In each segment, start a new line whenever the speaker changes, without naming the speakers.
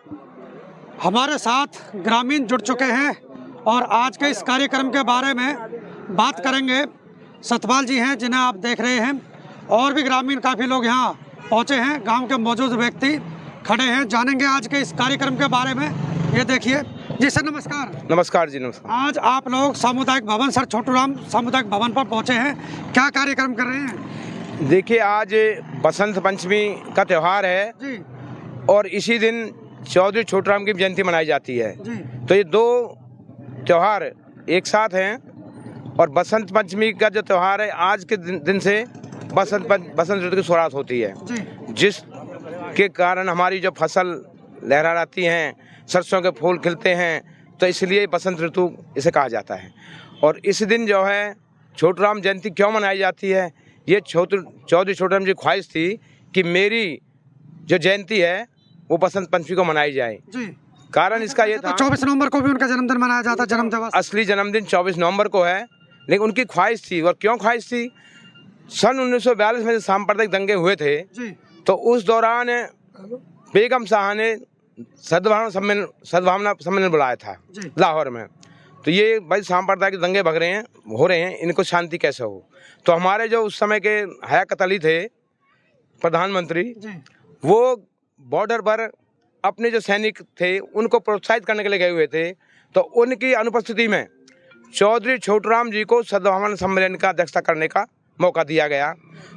हमारे साथ ग्रामीण जुड़ चुके हैं और आज के इस कार्यक्रम के बारे में बात करेंगे। सतपाल जी हैं जिन्हें आप देख रहे हैं, और भी ग्रामीण काफ़ी लोग यहाँ पहुँचे हैं, गांव के मौजूद व्यक्ति खड़े हैं। जानेंगे आज के इस कार्यक्रम के बारे में। ये देखिए जी सर, नमस्कार।
नमस्कार जी, नमस्कार।
आज आप लोग सामुदायिक भवन सर छोटूराम सामुदायिक भवन पर पहुँचे हैं, क्या कार्यक्रम कर रहे हैं?
देखिए, आज बसंत पंचमी का त्यौहार है
जी
और इसी दिन चौधरी छोटूराम की जयंती मनाई जाती है
जी।
तो ये दो त्यौहार एक साथ हैं। और बसंत पंचमी का जो त्यौहार है, आज के दिन से बसंत ऋतु की शुरुआत होती है
जी।
जिसके कारण हमारी जो फसल लहराती हैं, सरसों के फूल खिलते हैं, तो इसलिए बसंत ऋतु इसे कहा जाता है। और इस दिन जो है छोटूराम जयंती क्यों मनाई जाती है, ये चौधरी छोटूराम जी की ख्वाहिश थी कि मेरी जो जयंती है वो बसंत पंचमी को मनाई जाए
जी।
कारण इसका ये था,
24 नवंबर को भी उनका जन्मदिन मनाया जाता है, जन्म दिवस।
असली जन्मदिन 24 नवंबर को है, लेकिन उनकी ख्वाहिश थी। और क्यों ख्वाहिश थी? सन 1942 में सांप्रदायिक दंगे हुए थे
जी।
तो उस दौरान बेगम शाह ने सद्भावना सम्मेलन बुलाया था लाहौर में। तो ये भाई सांप्रदायिक दंगे हो रहे हैं, इनको शांति कैसे हो। तो हमारे जो उस समय के हयात अली थे प्रधानमंत्री, वो बॉर्डर पर अपने जो सैनिक थे उनको प्रोत्साहित करने के लिए गए हुए थे। तो उनकी अनुपस्थिति में चौधरी छोटूराम जी को सद्भावना सम्मेलन का अध्यक्षता करने का मौका दिया गया।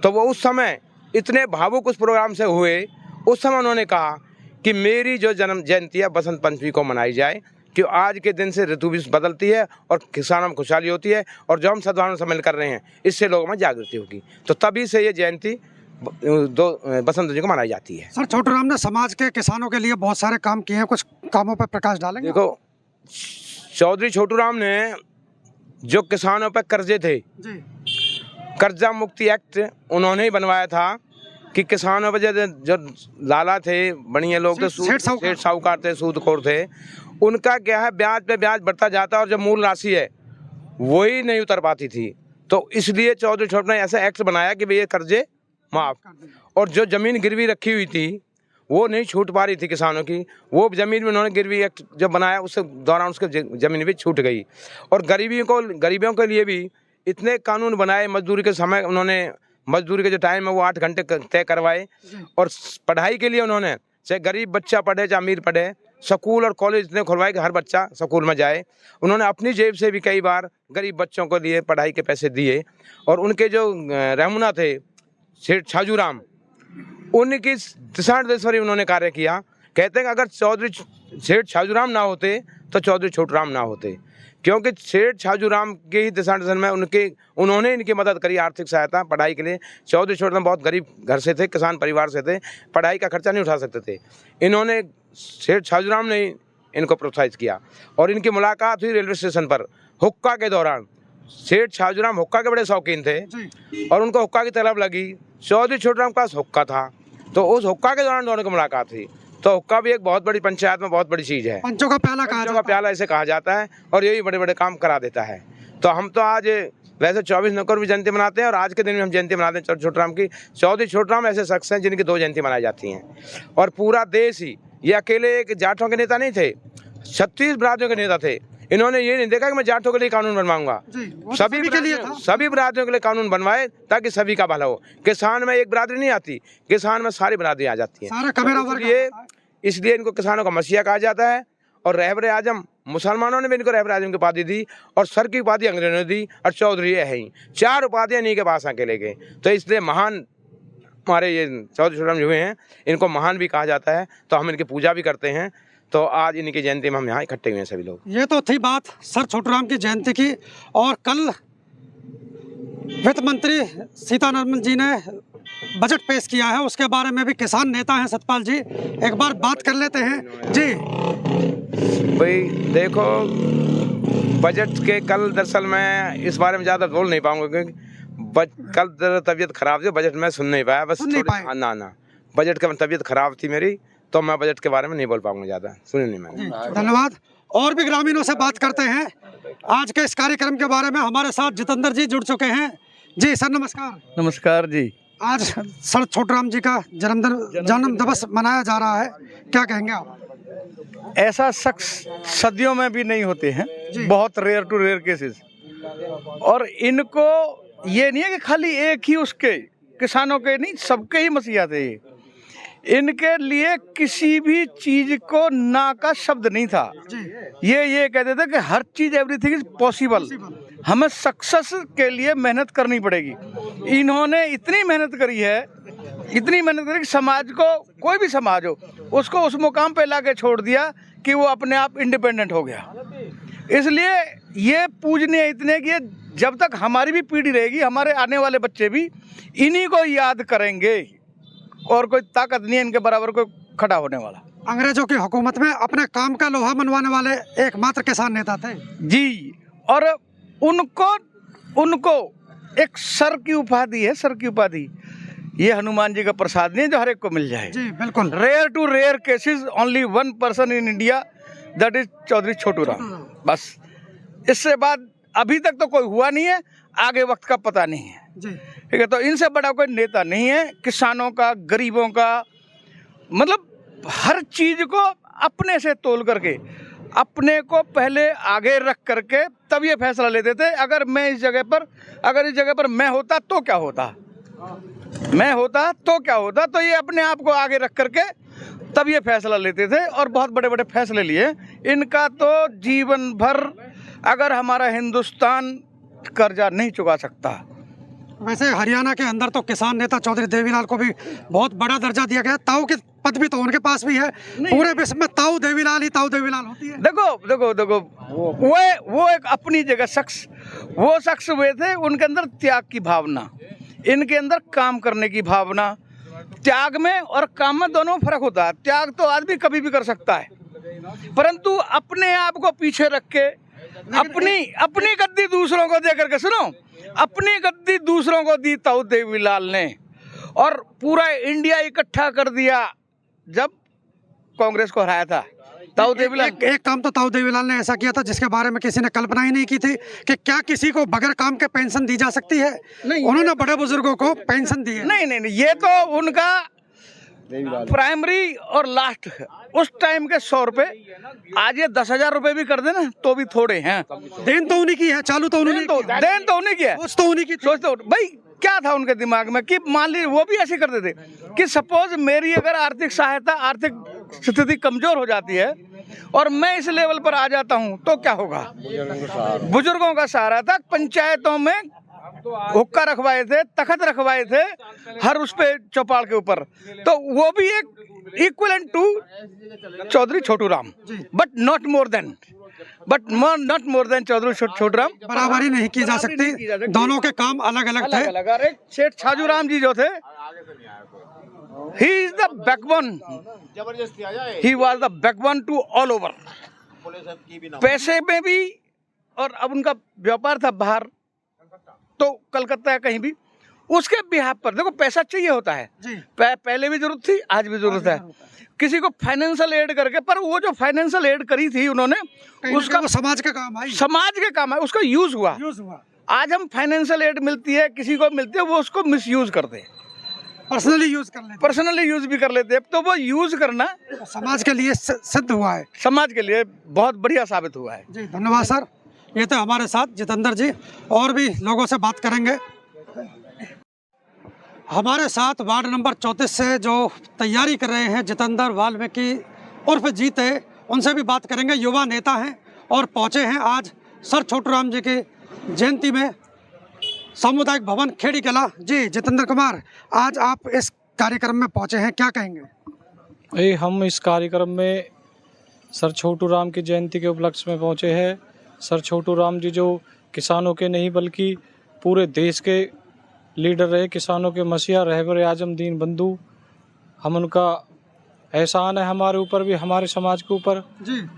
तो वो उस समय इतने भावुक उस प्रोग्राम से हुए, उस समय उन्होंने कहा कि मेरी जो जन्म जयंती है बसंत पंचमी को मनाई जाए, कि आज के दिन से ऋतु भी बदलती है और किसानों में खुशहाली होती है, और जो हम सद्भावना सम्मेलन कर रहे हैं इससे लोगों में जागृति होगी। तो तभी से ये जयंती बसंत ऋतु को मनाई जाती है।
सर, छोटूराम ने समाज के किसानों के लिए बहुत सारे काम किए हैं, कुछ कामों पर प्रकाश डालेंगे?
देखो, चौधरी छोटूराम ने जो किसानों पर कर्जे थे
जी।
कर्जा मुक्ति एक्ट उन्होंने ही बनवाया था कि किसानों पर जो लाला थे, बढ़िया लोग थे, सेठ साहूकार थे, सूदखोर थे, उनका क्या है ब्याज पे ब्याज बढ़ता जाता और जो मूल राशि है वही नहीं उतर पाती थी। तो इसलिए चौधरी छोटूराम ने ऐसा एक्ट बनाया कि भाई ये कर्जे माफ, और जो जमीन गिरवी रखी हुई थी वो नहीं छूट पा रही थी किसानों की, वो जमीन में उन्होंने गिरवी एक्ट जब बनाया उसके दौरान उसके जमीन भी छूट गई। और गरीबियों के लिए भी इतने कानून बनाए। मजदूरी के समय उन्होंने मजदूरी के जो टाइम है वो 8 घंटे तय करवाए। और पढ़ाई के लिए उन्होंने, चाहे गरीब बच्चा पढ़े चाहे अमीर पढ़े, स्कूल और कॉलेज इतने खुलवाए कि हर बच्चा स्कूल में जाए। उन्होंने अपनी जेब से भी कई बार गरीब बच्चों को लिए पढ़ाई के पैसे दिए। और उनके जो रहनुमा थे सेठ छाजूराम, उनकी दिशा निर्देश पर उन्होंने कार्य किया। कहते हैं कि अगर चौधरी सेठ छाजूराम ना होते तो चौधरी छोटूराम ना होते, क्योंकि सेठ छाजूराम के ही दिशा निर्देशन में उन्होंने इनकी मदद करी, आर्थिक सहायता पढ़ाई के लिए। चौधरी छोटूराम बहुत गरीब घर से थे, किसान परिवार से थे, पढ़ाई का खर्चा नहीं उठा सकते थे। इन्होंने सेठ छाजूराम ने इनको प्रोत्साहित किया। और इनकी मुलाकात हुई रेलवे स्टेशन पर हुक्का के दौरान। सेठ छाजूराम हुक्का के बड़े शौकीन थे और उनको हुक्का की तलब लगी। चौधरी छोटूराम के पास हुक्का था, तो उस हुक्का के दौरान दोनों की मुलाकात हुई। तो हुक्का भी एक बहुत बड़ी पंचायत में बहुत बड़ी चीज़ है,
पंचों का प्याला
इसे कहा जाता है, और यही बड़े बड़े काम करा देता है। तो हम तो आज वैसे 24 नवंबर को भी जयंती मनाते हैं और आज के दिन में हम जयंती मनाते हैं चौधरी छोटूराम की। चौधरी छोटूराम ऐसे शख्स हैं जिनकी 2 जयंती मनाई जाती हैं। और पूरा देश ही, ये अकेले एक जाटों के नेता नहीं थे, 36 बिरादरियों के नेता थे। इन्होंने ये नहीं देखा कि मैं जाटों के लिए कानून बनवाऊंगा, सभी बिरादरियों के लिए कानून बनवाए ताकि सभी का भला हो। किसान में एक बिरादरी नहीं आती, किसान में सारी बिरादरी आ जाती है। इसलिए इनको किसानों का मसीहा कहा जाता है। और रहबर आजम, मुसलमानों ने भी इनको रहबर आजम की उपाधि दी, और सर की उपाधि अंग्रेजों ने दी, और चौधरी है ही। 4 उपाधियां इन्हीं के पास अकेले गए। तो इसलिए महान हमारे ये चौधरी छोटूराम हुए हैं, इनको महान भी कहा जाता है। तो हम इनकी पूजा भी करते हैं। तो आज इनकी जयंती में हम यहाँ इकट्ठे हुए हैं सभी लोग।
ये तो थी बात सर छोटूराम की जयंती की। और कल वित्त मंत्री सीतारमण जी ने बजट पेश किया है, उसके बारे में भी किसान नेता हैं सतपाल जी, एक बार बात कर लेते हैं जी।
भाई देखो, बजट के कल दरअसल मैं इस बारे में ज़्यादा बोल नहीं पाऊंगा क्योंकि कल तबीयत खराब थी, बजट में सुन नहीं पाया। बस ना बजट की तबीयत खराब थी मेरी, तो मैं बजट के बारे में नहीं बोल पाऊंगा, ज़्यादा सुने नहीं मैंने।
धन्यवाद। और भी ग्रामीणों से बात करते हैं आज के इस कार्यक्रम के बारे में। हमारे साथ जितेंद्र जी जुड़ चुके हैं। जी सर, नमस्कार।
नमस्कार जी।
आज सर छोटूराम जी का जन्म दिवस मनाया जा रहा है, क्या कहेंगे आप?
ऐसा शख्स सदियों में भी नहीं होते हैं, बहुत रेयर टू रेयर केसेस। और इनको ये नहीं है कि खाली एक ही उसके किसानों के नहीं, सबके ही मसीहा थे ये। इनके लिए किसी भी चीज को ना का शब्द नहीं था। ये कहते थे कि हर चीज एवरीथिंग इज पॉसिबल, हमें सक्सेस के लिए मेहनत करनी पड़ेगी। इन्होंने इतनी मेहनत करी है, इतनी मेहनत करी कि समाज को, कोई भी समाज हो, उसको उस मुकाम पे लाके छोड़ दिया कि वो अपने आप इंडिपेंडेंट हो गया। इसलिए ये पूजनीय इतने कि जब तक हमारी भी पीढ़ी रहेगी, हमारे आने वाले बच्चे भी इन्हीं को याद करेंगे, और कोई ताकत नहीं है इनके बराबर कोई खड़ा होने वाला।
अंग्रेजों की हुकूमत में अपने काम का लोहा मनवाने वाले एकमात्र किसान नेता थे
जी। और उनको एक सर की उपाधि है, सर की उपाधि। ये हनुमान जी का प्रसाद नहीं है जो हर एक को मिल जाए।
जी बिल्कुल।
Rare to rare cases, only one person in India, that is Chaudhary Chhotu Ram. बस इससे बाद अभी तक तो कोई हुआ नहीं है, आगे वक्त का पता नहीं है
जी।
ठीक है। तो इनसे बड़ा कोई नेता नहीं है किसानों का, गरीबों का, मतलब हर चीज को अपने से तोल करके, अपने को पहले आगे रख करके तब ये फैसला लेते थे। अगर इस जगह पर मैं होता तो क्या होता, मैं होता तो क्या होता, तो ये अपने आप को आगे रख करके तब ये फैसला लेते थे, और बहुत बड़े बड़े फैसले लिए। इनका तो जीवन भर, अगर हमारा हिंदुस्तान कर्जा नहीं चुका सकता।
वैसे हरियाणा के अंदर तो किसान नेता चौधरी देवीलाल को भी बहुत बड़ा दर्जा दिया गया। ताऊ की पद भी तो उनके पास भी है। पूरे विश्व में ताऊ देवीलाल होती है।
देखो वो एक अपनी जगह शख्स हुए थे। उनके अंदर त्याग की भावना, इनके अंदर काम करने की भावना। त्याग में और काम में दोनों फर्क होता है। त्याग तो आदमी कभी भी कर सकता है, परंतु अपने आप को पीछे रख के अपनी गद्दी दूसरों को दे करके, सुनो, अपनी गद्दी दूसरों को दी ताऊ देवीलाल ने, और पूरा इंडिया इकट्ठा कर दिया जब कांग्रेस को हराया था ताऊ देवीलाल।
एक काम तो ताऊ देवीलाल ने ऐसा किया था जिसके बारे में किसी ने कल्पना ही नहीं की थी कि क्या किसी को बगैर काम के पेंशन दी जा सकती है। नहीं, उन्होंने बड़े बुजुर्गों को पेंशन दी है।
नहीं, ये तो उनका प्राइमरी और लास्ट है। उस टाइम के 100 रुपए, आज ये 10,000 रुपए भी कर देना तो भी थोड़े हैं।
देन तो उन्हीं की है, चालू तो उन्हीं की,
देन तो उन्हीं की है,
सोच तो उन्हीं की।
सोच तो भाई क्या था उनके दिमाग में कि मान लीजिए वो भी ऐसे करते थे कि सपोज मेरी अगर आर्थिक स्थिति कमजोर हो जाती है और मैं इस लेवल पर आ जाता हूँ तो क्या होगा। बुजुर्गों का सहारा था। पंचायतों में हुक्का रखवाए थे, तखत रखवाए थे हर उस पे चौपाल के ऊपर, तो वो भी एक equivalent to Chaudhary Chhotu Ram, but not more than Chaudhary Chhotu Ram.
बराबरी नहीं की जा सकती, दोनों के काम अलग अलग थे।
सेठ छाजूराम जी जो थे, he is the backbone, he was the backbone to all over. पैसे में भी, और अब उनका व्यापार था बाहर, तो कलकत्ता या कहीं भी, उसके बिहाफ पर देखो पैसा चाहिए होता है। पहले भी जरूरत थी, आज भी जरूरत है किसी को फाइनेंशियल एड करके। पर वो जो फाइनेंशियल एड करी थी उन्होंने, उसका
समाज के काम आई,
समाज के काम है, उसका यूज हुआ। आज हम फाइनेंशियल एड मिलती है, किसी को मिलती है, वो उसको मिसयूज करते हैं, पर्सनली यूज भी कर लेते हैं। तो वो यूज करना
समाज के लिए सिद्ध हुआ है,
समाज के लिए बहुत बढ़िया साबित हुआ है।
जी धन्यवाद सर। ये तो हमारे साथ जितेंद्र जी, और भी लोगों से बात करेंगे। हमारे साथ वार्ड नंबर 34 से जो तैयारी कर रहे हैं जितेंद्र वाल्मीकि उर्फ जीते, उनसे भी बात करेंगे। युवा नेता हैं और पहुंचे हैं आज सर छोटू राम जी की जयंती में सामुदायिक भवन खेड़ी कला। जी जितेंद्र कुमार, आज आप इस कार्यक्रम में पहुंचे हैं, क्या कहेंगे?
हम इस कार्यक्रम में सर छोटू राम की जयंती के उपलक्ष्य में पहुंचे हैं। सर छोटू राम जी जो किसानों के नहीं बल्कि पूरे देश के लीडर रहे, किसानों के मसीहा, रहबर आजम, दीन बंधु। हम उनका एहसान है हमारे ऊपर भी, हमारे समाज के ऊपर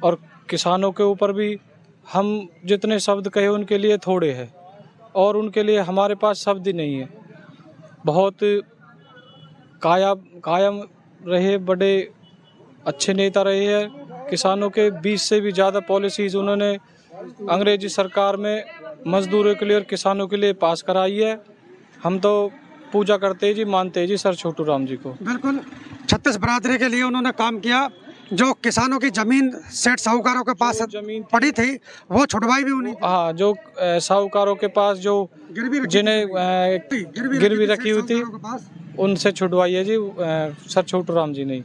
और किसानों के ऊपर भी। हम जितने शब्द कहे उनके लिए थोड़े हैं, और उनके लिए हमारे पास शब्द ही नहीं है। बहुत कायम रहे, बड़े अच्छे नेता रहे हैं। किसानों के 20 से भी ज़्यादा पॉलिसीज़ उन्होंने अंग्रेजी सरकार में मजदूरों के लिए और किसानों के लिए पास कराई है। हम तो पूजा करते जी, मानते जी सर छोटू राम जी को।
बिल्कुल, 36 बरादरी के लिए उन्होंने काम किया। जो किसानों की जमीन सेठ साहूकारों के पास
जमीन
पड़ी थी वो छुड़वाई भी उन्हीं
हाँ, जो साहूकारों के पास जो जिन्हें गिरवी रखी हुई थी उनसे छुड़वाई है जी सर छोटू राम जी ने।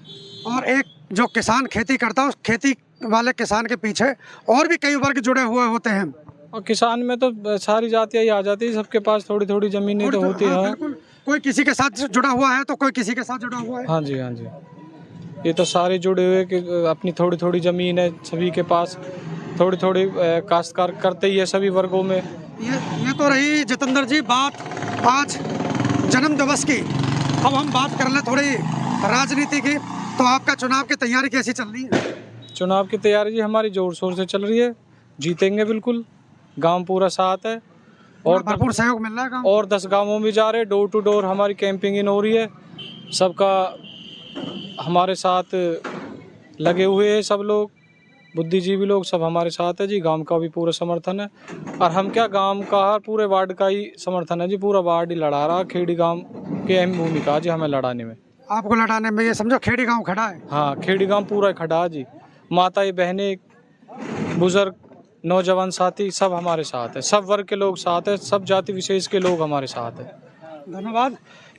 और एक जो किसान खेती करता है उस खेती वाले किसान के पीछे और भी कई वर्ग जुड़े हुए होते हैं।
और किसान में तो सारी जातियाँ ही आ जाती है, सबके पास थोड़ी थोड़ी जमीनें तो होती
हाँ,
है।
बिल्कुल। कोई किसी के साथ जुड़ा हुआ है तो कोई किसी के साथ जुड़ा हुआ है।
हाँ जी, हाँ जी, ये तो सारे जुड़े हुए कि अपनी थोड़ी थोड़ी जमीन है सभी के पास, थोड़ी थोड़ी काश्तकार करते ही है सभी वर्गों में।
ये तो रही जितेंद्र जी बात आज जन्म दिवस की। अब हम बात कर लें थोड़ी राजनीति की। तो आपका चुनाव की तैयारी कैसी चल रही है?
चुनाव की तैयारी जी हमारी जोर शोर से चल रही है, जीतेंगे बिल्कुल, गांव पूरा साथ है और
भरपूर सहयोग मिल रहा है गाँव?
और 10 गांवों में जा रहे, डोर टू डोर हमारी कैंपिंग इन हो रही है, सबका हमारे साथ लगे हुए हैं सब लोग, बुद्धिजीवी लोग सब हमारे साथ है जी। गांव का भी पूरा समर्थन है और हम क्या गांव का पूरे वार्ड का ही समर्थन है जी, पूरा वार्ड ही लड़ा रहा। खेड़ी गांव की अहम भूमिका जी हमें लड़ाने में।
आपको लड़ाने में ये समझो खेड़ी गांव खड़ा है?
हाँ, खेड़ी गांव पूरा खड़ा है जी, माताएं बहनें बुजुर्ग नौजवान साथी सब हमारे साथ है, सब वर्ग के लोग साथ है, सब जाति विशेष के लोग हमारे साथ है।
धन्यवाद।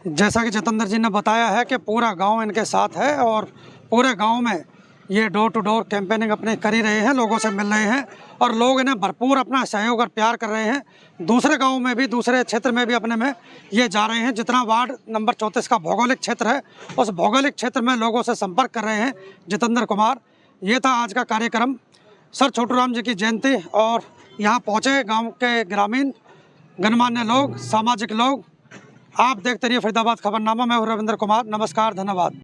जैसा कि जितेंद्र जी ने बताया है कि पूरा गांव इनके साथ है और पूरे गांव में ये डोर टू डोर कैंपेनिंग अपने कर ही रहे हैं, लोगों से मिल रहे हैं और लोग इन्हें भरपूर अपना सहयोग और प्यार कर रहे हैं। दूसरे गांव में भी, दूसरे क्षेत्र में भी अपने में ये जा रहे हैं। जितना वार्ड नंबर 34 का भौगोलिक क्षेत्र है उस भौगोलिक क्षेत्र में लोगों से संपर्क कर रहे हैं जितेंद्र कुमार। ये था आज का कार्यक्रम, सर छोटू राम जी की जयंती, और यहाँ पहुँचे गाँव के ग्रामीण गणमान्य लोग, सामाजिक लोग। आप देखते रहिए फरीदाबाद खबरनामा। मैं हूँ रविंद्र कुमार। नमस्कार, धन्यवाद।